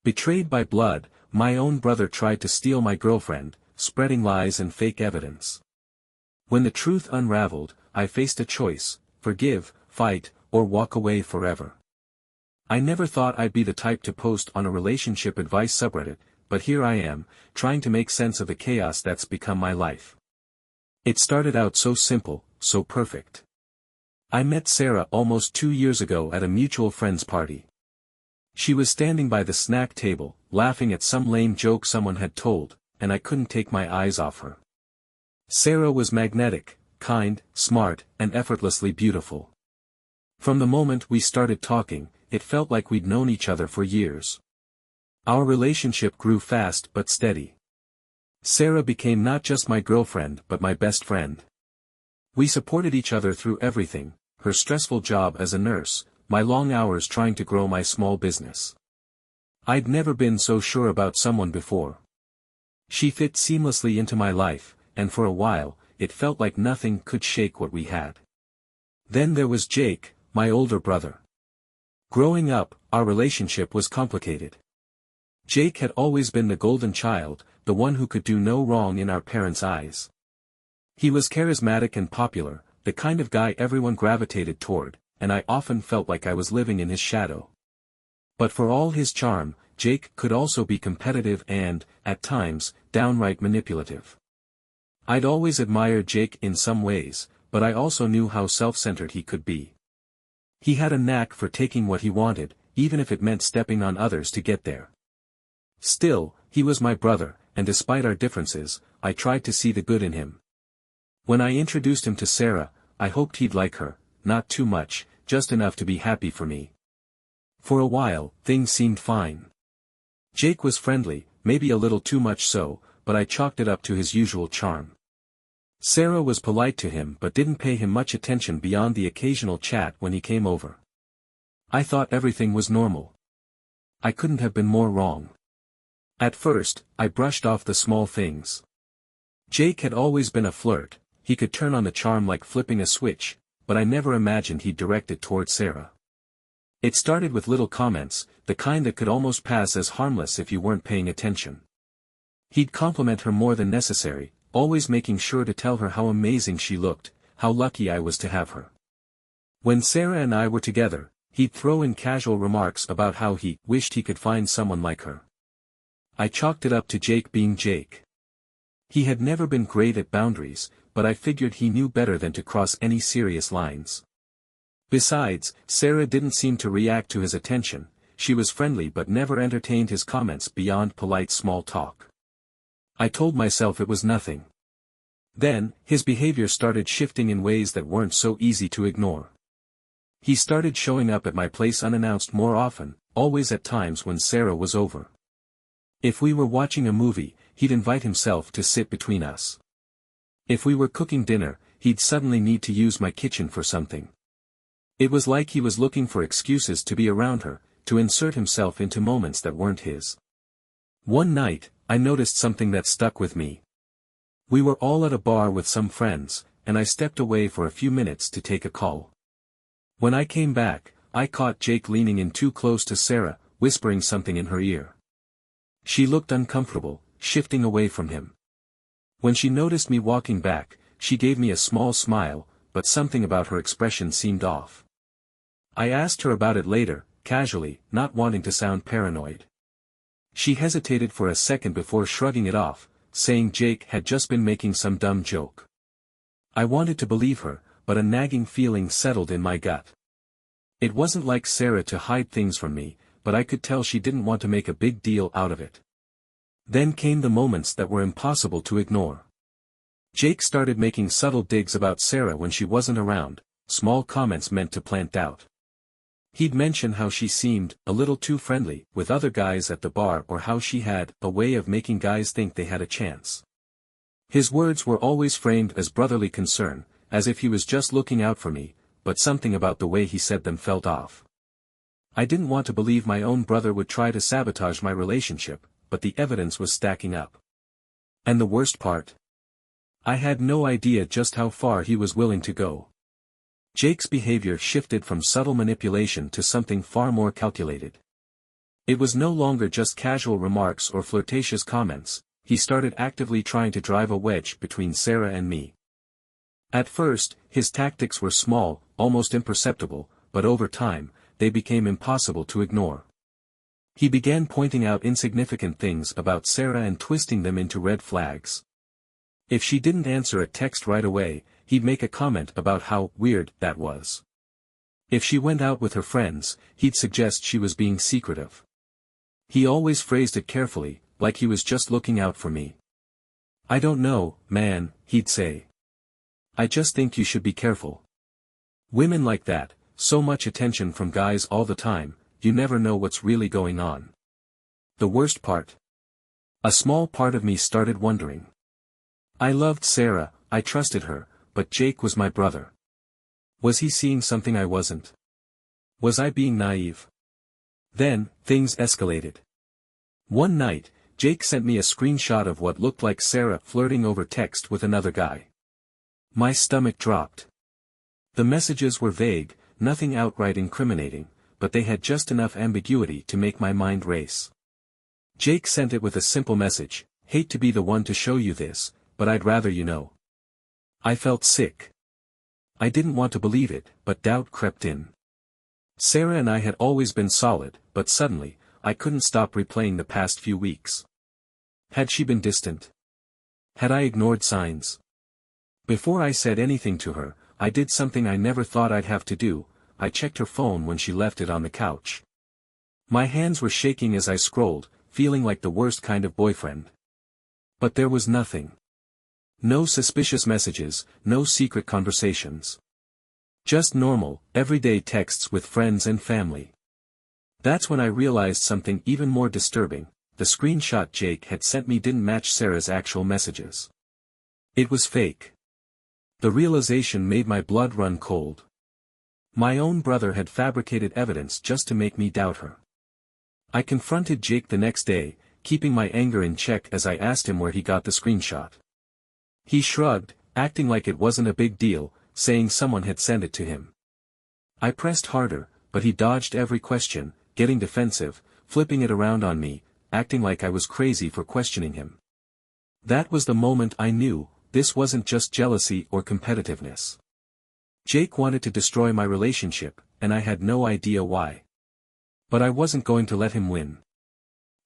Betrayed by blood, my own brother tried to steal my girlfriend, spreading lies and fake evidence. When the truth unraveled, I faced a choice: forgive, fight, or walk away forever. I never thought I'd be the type to post on a relationship advice subreddit, but here I am, trying to make sense of the chaos that's become my life. It started out so simple, so perfect. I met Sarah almost 2 years ago at a mutual friend's party. She was standing by the snack table, laughing at some lame joke someone had told, and I couldn't take my eyes off her. Sarah was magnetic, kind, smart, and effortlessly beautiful. From the moment we started talking, it felt like we'd known each other for years. Our relationship grew fast but steady. Sarah became not just my girlfriend but my best friend. We supported each other through everything: her stressful job as a nurse, my long hours trying to grow my small business. I'd never been so sure about someone before. She fit seamlessly into my life, and for a while, it felt like nothing could shake what we had. Then there was Jake, my older brother. Growing up, our relationship was complicated. Jake had always been the golden child, the one who could do no wrong in our parents' eyes. He was charismatic and popular, the kind of guy everyone gravitated toward, and I often felt like I was living in his shadow. But for all his charm, Jake could also be competitive and, at times, downright manipulative. I'd always admired Jake in some ways, but I also knew how self-centered he could be. He had a knack for taking what he wanted, even if it meant stepping on others to get there. Still, he was my brother, and despite our differences, I tried to see the good in him. When I introduced him to Sarah, I hoped he'd like her, not too much, just enough to be happy for me. For a while, things seemed fine. Jake was friendly, maybe a little too much so, but I chalked it up to his usual charm. Sarah was polite to him but didn't pay him much attention beyond the occasional chat when he came over. I thought everything was normal. I couldn't have been more wrong. At first, I brushed off the small things. Jake had always been a flirt, he could turn on the charm like flipping a switch, but I never imagined he'd direct it toward Sarah. It started with little comments, the kind that could almost pass as harmless if you weren't paying attention. He'd compliment her more than necessary, always making sure to tell her how amazing she looked, how lucky I was to have her. When Sarah and I were together, he'd throw in casual remarks about how he wished he could find someone like her. I chalked it up to Jake being Jake. He had never been great at boundaries, but I figured he knew better than to cross any serious lines. Besides, Sarah didn't seem to react to his attention, she was friendly but never entertained his comments beyond polite small talk. I told myself it was nothing. Then, his behavior started shifting in ways that weren't so easy to ignore. He started showing up at my place unannounced more often, always at times when Sarah was over. If we were watching a movie, he'd invite himself to sit between us. If we were cooking dinner, he'd suddenly need to use my kitchen for something. It was like he was looking for excuses to be around her, to insert himself into moments that weren't his. One night, I noticed something that stuck with me. We were all at a bar with some friends, and I stepped away for a few minutes to take a call. When I came back, I caught Jake leaning in too close to Sarah, whispering something in her ear. She looked uncomfortable, shifting away from him. When she noticed me walking back, she gave me a small smile, but something about her expression seemed off. I asked her about it later, casually, not wanting to sound paranoid. She hesitated for a second before shrugging it off, saying Jake had just been making some dumb joke. I wanted to believe her, but a nagging feeling settled in my gut. It wasn't like Sarah to hide things from me, but I could tell she didn't want to make a big deal out of it. Then came the moments that were impossible to ignore. Jake started making subtle digs about Sarah when she wasn't around, small comments meant to plant doubt. He'd mention how she seemed a little too friendly with other guys at the bar or how she had a way of making guys think they had a chance. His words were always framed as brotherly concern, as if he was just looking out for me, but something about the way he said them felt off. I didn't want to believe my own brother would try to sabotage my relationship, but the evidence was stacking up. And the worst part? I had no idea just how far he was willing to go. Jake's behavior shifted from subtle manipulation to something far more calculated. It was no longer just casual remarks or flirtatious comments, he started actively trying to drive a wedge between Sarah and me. At first, his tactics were small, almost imperceptible, but over time, they became impossible to ignore. He began pointing out insignificant things about Sarah and twisting them into red flags. If she didn't answer a text right away, he'd make a comment about how weird that was. If she went out with her friends, he'd suggest she was being secretive. He always phrased it carefully, like he was just looking out for me. "I don't know, man," he'd say. "I just think you should be careful. Women like that, so much attention from guys all the time, you never know what's really going on." The worst part? A small part of me started wondering. I loved Sarah, I trusted her, but Jake was my brother. Was he seeing something I wasn't? Was I being naive? Then, things escalated. One night, Jake sent me a screenshot of what looked like Sarah flirting over text with another guy. My stomach dropped. The messages were vague, nothing outright incriminating, but they had just enough ambiguity to make my mind race. Jake sent it with a simple message: "Hate to be the one to show you this, but I'd rather you know." I felt sick. I didn't want to believe it, but doubt crept in. Sarah and I had always been solid, but suddenly, I couldn't stop replaying the past few weeks. Had she been distant? Had I ignored signs? Before I said anything to her, I did something I never thought I'd have to do: I checked her phone when she left it on the couch. My hands were shaking as I scrolled, feeling like the worst kind of boyfriend. But there was nothing. No suspicious messages, no secret conversations. Just normal, everyday texts with friends and family. That's when I realized something even more disturbing: the screenshot Jake had sent me didn't match Sarah's actual messages. It was fake. The realization made my blood run cold. My own brother had fabricated evidence just to make me doubt her. I confronted Jake the next day, keeping my anger in check as I asked him where he got the screenshot. He shrugged, acting like it wasn't a big deal, saying someone had sent it to him. I pressed harder, but he dodged every question, getting defensive, flipping it around on me, acting like I was crazy for questioning him. That was the moment I knew, this wasn't just jealousy or competitiveness. Jake wanted to destroy my relationship, and I had no idea why. But I wasn't going to let him win.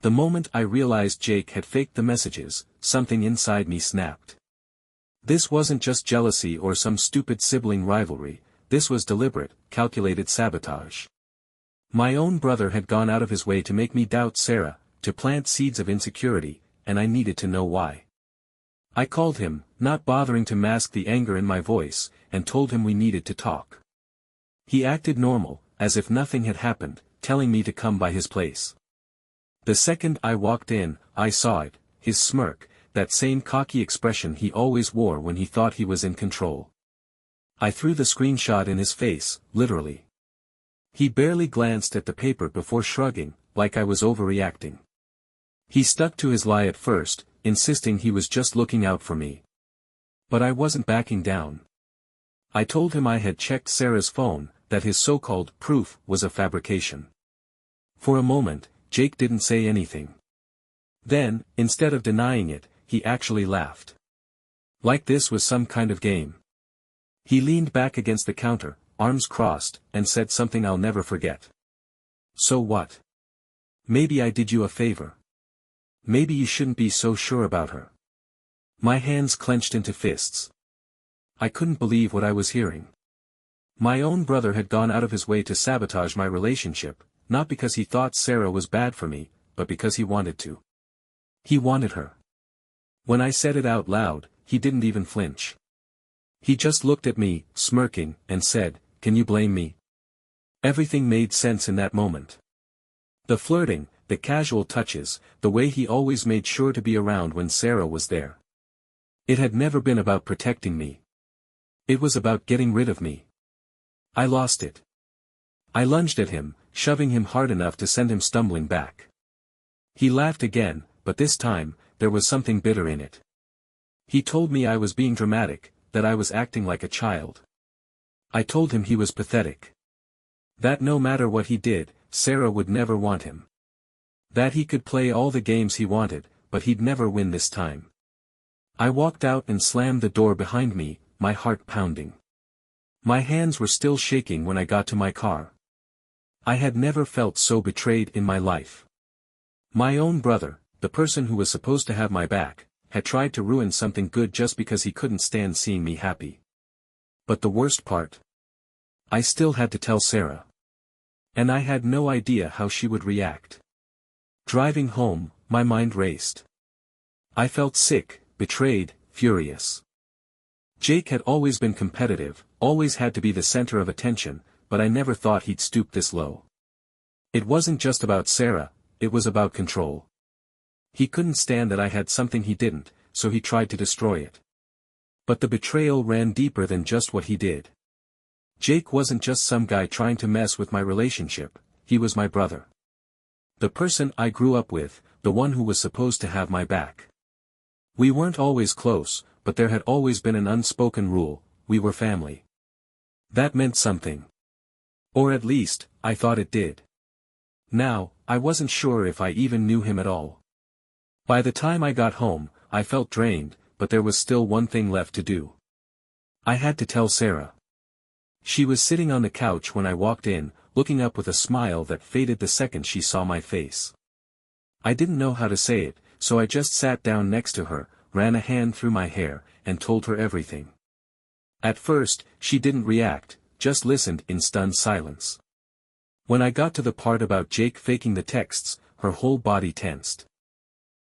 The moment I realized Jake had faked the messages, something inside me snapped. This wasn't just jealousy or some stupid sibling rivalry, this was deliberate, calculated sabotage. My own brother had gone out of his way to make me doubt Sarah, to plant seeds of insecurity, and I needed to know why. I called him, not bothering to mask the anger in my voice, and told him we needed to talk. He acted normal, as if nothing had happened, telling me to come by his place. The second I walked in, I saw it, his smirk, that same cocky expression he always wore when he thought he was in control. I threw the screenshot in his face, literally. He barely glanced at the paper before shrugging, like I was overreacting. He stuck to his lie at first, insisting he was just looking out for me. But I wasn't backing down. I told him I had checked Sarah's phone, that his so-called proof was a fabrication. For a moment, Jake didn't say anything. Then, instead of denying it, he actually laughed. Like this was some kind of game. He leaned back against the counter, arms crossed, and said something I'll never forget. "So what? Maybe I did you a favor. Maybe you shouldn't be so sure about her." My hands clenched into fists. I couldn't believe what I was hearing. My own brother had gone out of his way to sabotage my relationship, not because he thought Sarah was bad for me, but because he wanted to. He wanted her. When I said it out loud, he didn't even flinch. He just looked at me, smirking, and said, "Can you blame me?" Everything made sense in that moment. The flirting, the casual touches, the way he always made sure to be around when Sarah was there. It had never been about protecting me. It was about getting rid of me. I lost it. I lunged at him, shoving him hard enough to send him stumbling back. He laughed again, but this time, there was something bitter in it. He told me I was being dramatic, that I was acting like a child. I told him he was pathetic. That no matter what he did, Sarah would never want him. That he could play all the games he wanted, but he'd never win this time. I walked out and slammed the door behind me, my heart pounding. My hands were still shaking when I got to my car. I had never felt so betrayed in my life. My own brother, the person who was supposed to have my back, had tried to ruin something good just because he couldn't stand seeing me happy. But the worst part? I still had to tell Sarah. And I had no idea how she would react. Driving home, my mind raced. I felt sick, betrayed, furious. Jake had always been competitive, always had to be the center of attention, but I never thought he'd stoop this low. It wasn't just about Sarah, it was about control. He couldn't stand that I had something he didn't, so he tried to destroy it. But the betrayal ran deeper than just what he did. Jake wasn't just some guy trying to mess with my relationship, he was my brother. The person I grew up with, the one who was supposed to have my back. We weren't always close, but there had always been an unspoken rule: we were family. That meant something. Or at least, I thought it did. Now, I wasn't sure if I even knew him at all. By the time I got home, I felt drained, but there was still one thing left to do. I had to tell Sarah. She was sitting on the couch when I walked in, looking up with a smile that faded the second she saw my face. I didn't know how to say it, so I just sat down next to her, ran a hand through my hair, and told her everything. At first, she didn't react, just listened in stunned silence. When I got to the part about Jake faking the texts, her whole body tensed.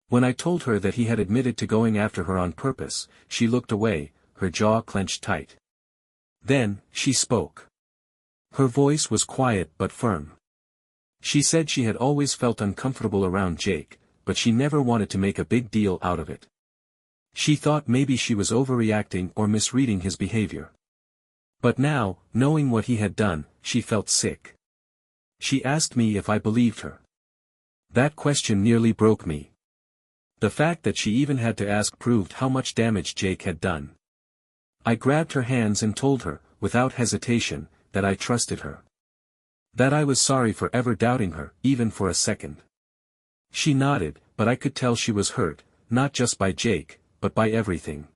When I told her that he had admitted to going after her on purpose, she looked away, her jaw clenched tight. Then, she spoke. Her voice was quiet but firm. She said she had always felt uncomfortable around Jake, but she never wanted to make a big deal out of it. She thought maybe she was overreacting or misreading his behavior. But now, knowing what he had done, she felt sick. She asked me if I believed her. That question nearly broke me. The fact that she even had to ask proved how much damage Jake had done. I grabbed her hands and told her, without hesitation, that I trusted her. That I was sorry for ever doubting her, even for a second. She nodded, but I could tell she was hurt, not just by Jake, but by everything.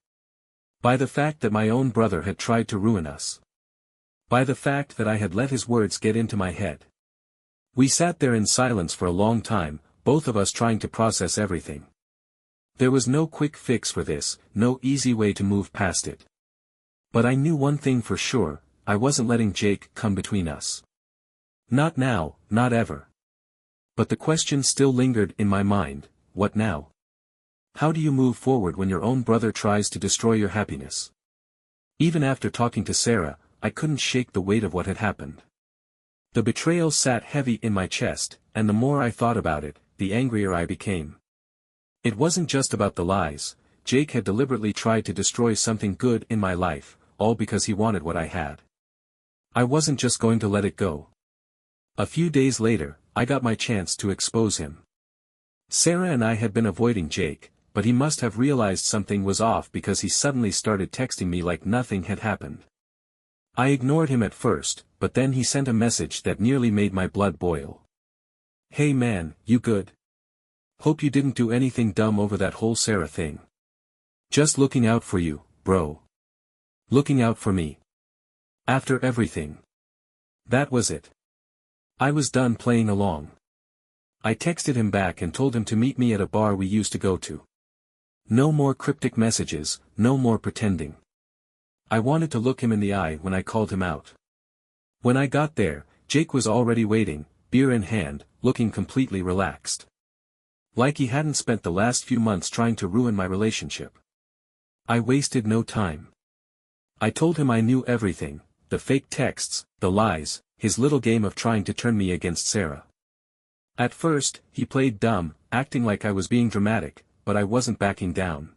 By the fact that my own brother had tried to ruin us. By the fact that I had let his words get into my head. We sat there in silence for a long time, both of us trying to process everything. There was no quick fix for this, no easy way to move past it. But I knew one thing for sure: I wasn't letting Jake come between us. Not now, not ever. But the question still lingered in my mind: what now? How do you move forward when your own brother tries to destroy your happiness? Even after talking to Sarah, I couldn't shake the weight of what had happened. The betrayal sat heavy in my chest, and the more I thought about it, the angrier I became. It wasn't just about the lies. Jake had deliberately tried to destroy something good in my life, all because he wanted what I had. I wasn't just going to let it go. A few days later, I got my chance to expose him. Sarah and I had been avoiding Jake, but he must have realized something was off because he suddenly started texting me like nothing had happened. I ignored him at first, but then he sent a message that nearly made my blood boil. "Hey man, you good? Hope you didn't do anything dumb over that whole Sarah thing. Just looking out for you, bro. Looking out for me. After everything." That was it. I was done playing along. I texted him back and told him to meet me at a bar we used to go to. No more cryptic messages, no more pretending. I wanted to look him in the eye when I called him out. When I got there, Jake was already waiting, beer in hand, looking completely relaxed. Like he hadn't spent the last few months trying to ruin my relationship. I wasted no time. I told him I knew everything: the fake texts, the lies, his little game of trying to turn me against Sarah. At first, he played dumb, acting like I was being dramatic, but I wasn't backing down.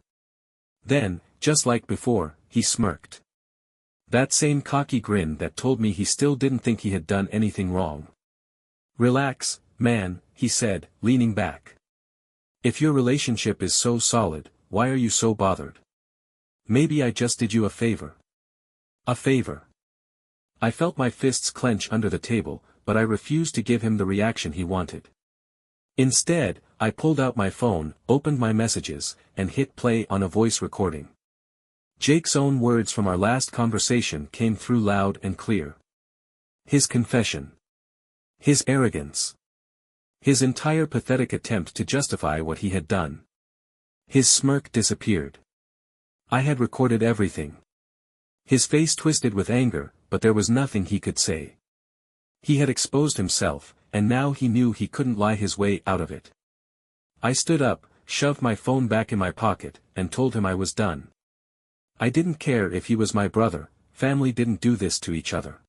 Then, just like before, he smirked. That same cocky grin that told me he still didn't think he had done anything wrong. "Relax, man," he said, leaning back. "If your relationship is so solid, why are you so bothered? Maybe I just did you a favor." A favor. I felt my fists clench under the table, but I refused to give him the reaction he wanted. Instead, I pulled out my phone, opened my messages, and hit play on a voice recording. Jake's own words from our last conversation came through loud and clear. His confession. His arrogance. His entire pathetic attempt to justify what he had done. His smirk disappeared. I had recorded everything. His face twisted with anger, but there was nothing he could say. He had exposed himself, and now he knew he couldn't lie his way out of it. I stood up, shoved my phone back in my pocket, and told him I was done. I didn't care if he was my brother, family didn't do this to each other.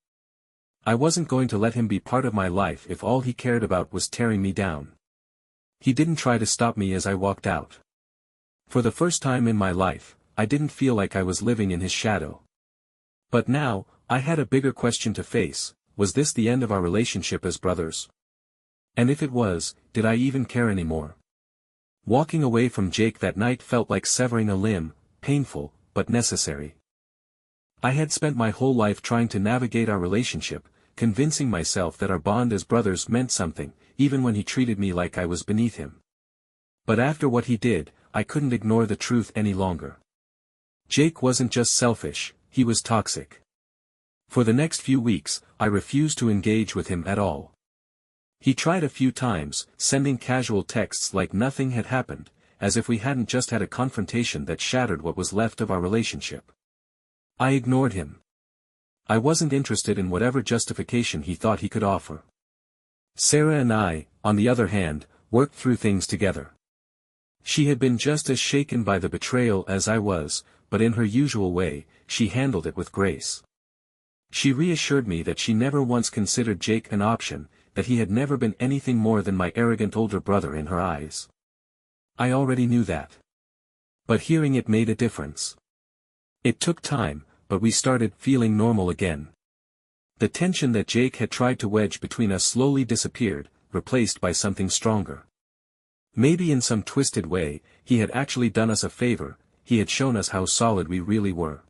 I wasn't going to let him be part of my life if all he cared about was tearing me down. He didn't try to stop me as I walked out. For the first time in my life, I didn't feel like I was living in his shadow. But now, I had a bigger question to face: was this the end of our relationship as brothers? And if it was, did I even care anymore? Walking away from Jake that night felt like severing a limb, painful, but necessary. I had spent my whole life trying to navigate our relationship, convincing myself that our bond as brothers meant something, even when he treated me like I was beneath him. But after what he did, I couldn't ignore the truth any longer. Jake wasn't just selfish, he was toxic. For the next few weeks, I refused to engage with him at all. He tried a few times, sending casual texts like nothing had happened, as if we hadn't just had a confrontation that shattered what was left of our relationship. I ignored him. I wasn't interested in whatever justification he thought he could offer. Sarah and I, on the other hand, worked through things together. She had been just as shaken by the betrayal as I was, but in her usual way, she handled it with grace. She reassured me that she never once considered Jake an option, that he had never been anything more than my arrogant older brother in her eyes. I already knew that. But hearing it made a difference. It took time, but we started feeling normal again. The tension that Jake had tried to wedge between us slowly disappeared, replaced by something stronger. Maybe in some twisted way, he had actually done us a favor, he had shown us how solid we really were.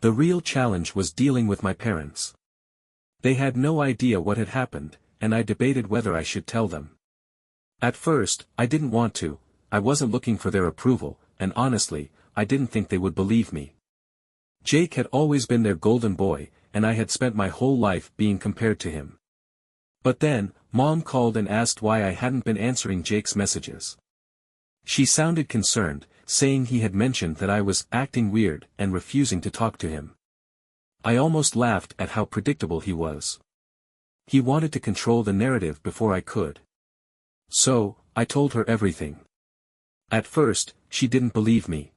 The real challenge was dealing with my parents. They had no idea what had happened, and I debated whether I should tell them. At first, I didn't want to, I wasn't looking for their approval, and honestly, I didn't think they would believe me. Jake had always been their golden boy, and I had spent my whole life being compared to him. But then, Mom called and asked why I hadn't been answering Jake's messages. She sounded concerned, saying he had mentioned that I was acting weird and refusing to talk to him. I almost laughed at how predictable he was. He wanted to control the narrative before I could. So, I told her everything. At first, she didn't believe me.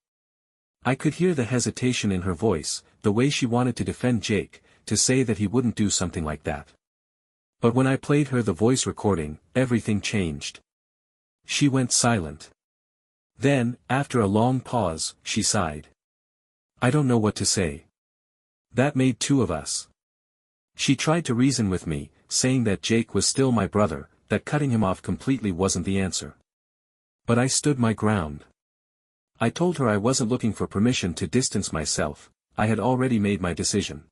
I could hear the hesitation in her voice, the way she wanted to defend Jake, to say that he wouldn't do something like that. But when I played her the voice recording, everything changed. She went silent. Then, after a long pause, she sighed. I don't know what to say. That made two of us. She tried to reason with me, saying that Jake was still my brother, that cutting him off completely wasn't the answer. But I stood my ground. I told her I wasn't looking for permission to distance myself, I had already made my decision.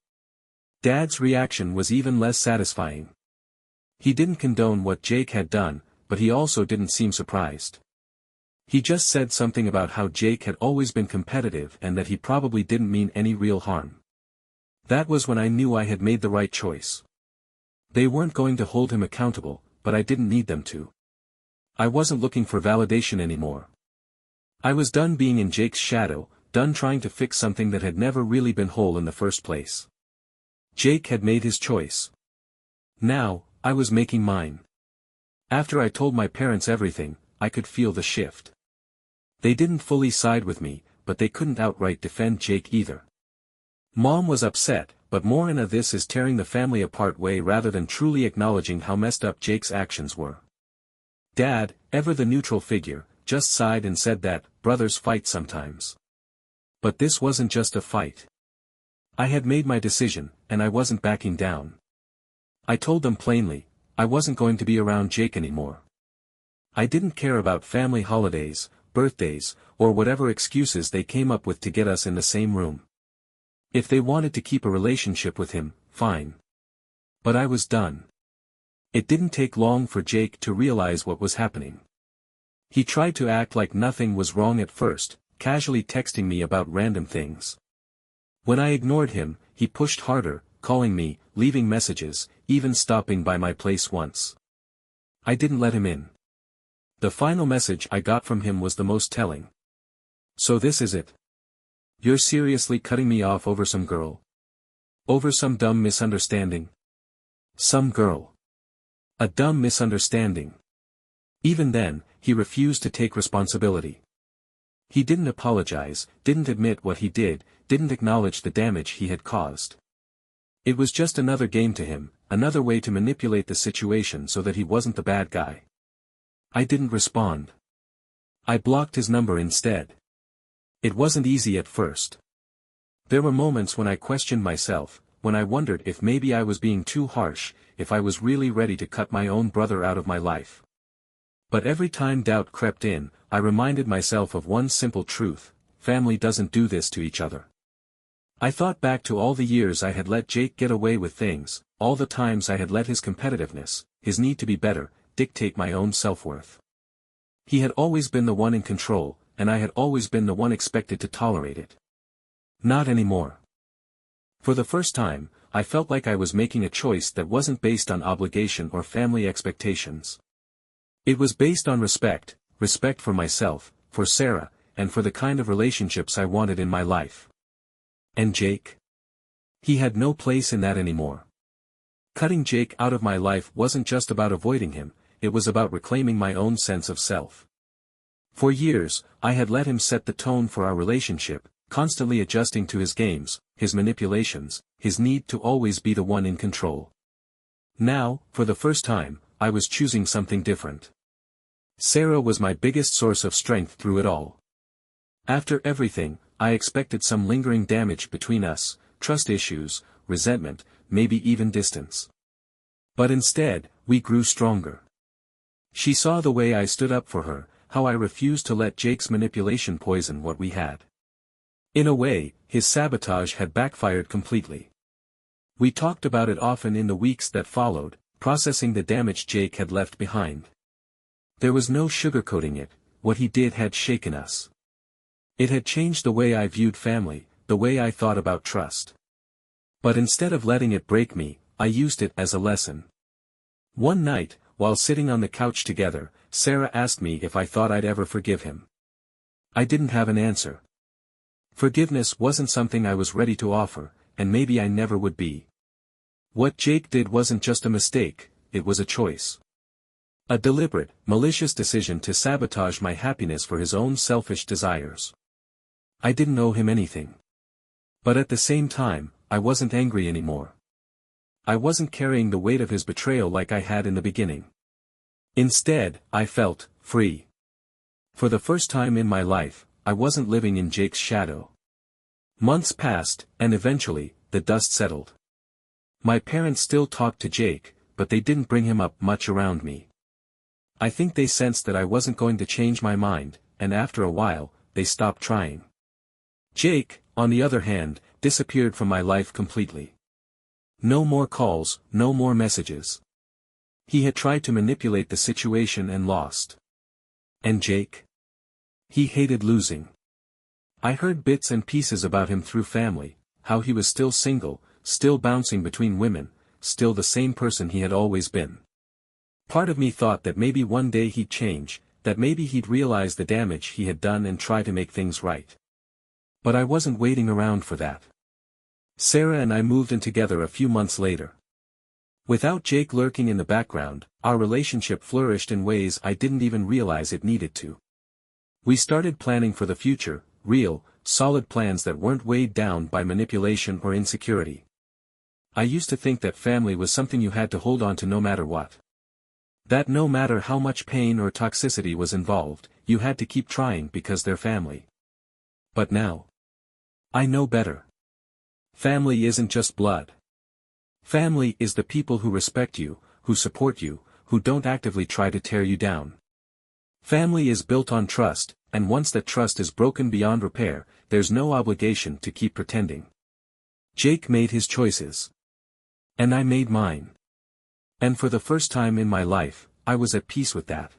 Dad's reaction was even less satisfying. He didn't condone what Jake had done, but he also didn't seem surprised. He just said something about how Jake had always been competitive and that he probably didn't mean any real harm. That was when I knew I had made the right choice. They weren't going to hold him accountable, but I didn't need them to. I wasn't looking for validation anymore. I was done being in Jake's shadow, done trying to fix something that had never really been whole in the first place. Jake had made his choice. Now, I was making mine. After I told my parents everything, I could feel the shift. They didn't fully side with me, but they couldn't outright defend Jake either. Mom was upset, but more in a this is tearing the family apart way rather than truly acknowledging how messed up Jake's actions were. Dad, ever the neutral figure, just sighed and said that, brothers fight sometimes. But this wasn't just a fight. I had made my decision, and I wasn't backing down. I told them plainly, I wasn't going to be around Jake anymore. I didn't care about family holidays, birthdays, or whatever excuses they came up with to get us in the same room. If they wanted to keep a relationship with him, fine. But I was done. It didn't take long for Jake to realize what was happening. He tried to act like nothing was wrong at first, casually texting me about random things. When I ignored him, he pushed harder, calling me, leaving messages, even stopping by my place once. I didn't let him in. The final message I got from him was the most telling. "So this is it? You're seriously cutting me off over some girl? Over some dumb misunderstanding?" Some girl. A dumb misunderstanding. Even then, he refused to take responsibility. He didn't apologize, didn't admit what he did, didn't acknowledge the damage he had caused. It was just another game to him, another way to manipulate the situation so that he wasn't the bad guy. I didn't respond. I blocked his number instead. It wasn't easy at first. There were moments when I questioned myself, when I wondered if maybe I was being too harsh, if I was really ready to cut my own brother out of my life. But every time doubt crept in, I reminded myself of one simple truth: family doesn't do this to each other. I thought back to all the years I had let Jake get away with things, all the times I had let his competitiveness, his need to be better, dictate my own self-worth. He had always been the one in control, and I had always been the one expected to tolerate it. Not anymore. For the first time, I felt like I was making a choice that wasn't based on obligation or family expectations. It was based on respect for myself, for Sarah, and for the kind of relationships I wanted in my life. And Jake? He had no place in that anymore. Cutting Jake out of my life wasn't just about avoiding him, it was about reclaiming my own sense of self. For years, I had let him set the tone for our relationship, constantly adjusting to his games, his manipulations, his need to always be the one in control. Now, for the first time, I was choosing something different. Sarah was my biggest source of strength through it all. After everything, I expected some lingering damage between us, trust issues, resentment, maybe even distance. But instead, we grew stronger. She saw the way I stood up for her, how I refused to let Jake's manipulation poison what we had. In a way, his sabotage had backfired completely. We talked about it often in the weeks that followed, processing the damage Jake had left behind. There was no sugarcoating it, what he did had shaken us. It had changed the way I viewed family, the way I thought about trust. But instead of letting it break me, I used it as a lesson. One night, while sitting on the couch together, Sarah asked me if I thought I'd ever forgive him. I didn't have an answer. Forgiveness wasn't something I was ready to offer, and maybe I never would be. What Jake did wasn't just a mistake, it was a choice. A deliberate, malicious decision to sabotage my happiness for his own selfish desires. I didn't owe him anything. But at the same time, I wasn't angry anymore. I wasn't carrying the weight of his betrayal like I had in the beginning. Instead, I felt free. For the first time in my life, I wasn't living in Jake's shadow. Months passed, and eventually, the dust settled. My parents still talked to Jake, but they didn't bring him up much around me. I think they sensed that I wasn't going to change my mind, and after a while, they stopped trying. Jake, on the other hand, disappeared from my life completely. No more calls, no more messages. He had tried to manipulate the situation and lost. And Jake? He hated losing. I heard bits and pieces about him through family, how he was still single, still bouncing between women, still the same person he had always been. Part of me thought that maybe one day he'd change, that maybe he'd realize the damage he had done and try to make things right. But I wasn't waiting around for that. Sarah and I moved in together a few months later. Without Jake lurking in the background, our relationship flourished in ways I didn't even realize it needed to. We started planning for the future, real, solid plans that weren't weighed down by manipulation or insecurity. I used to think that family was something you had to hold on to no matter what. That no matter how much pain or toxicity was involved, you had to keep trying because they're family. But now, I know better. Family isn't just blood. Family is the people who respect you, who support you, who don't actively try to tear you down. Family is built on trust, and once that trust is broken beyond repair, there's no obligation to keep pretending. Jake made his choices. And I made mine. And for the first time in my life, I was at peace with that.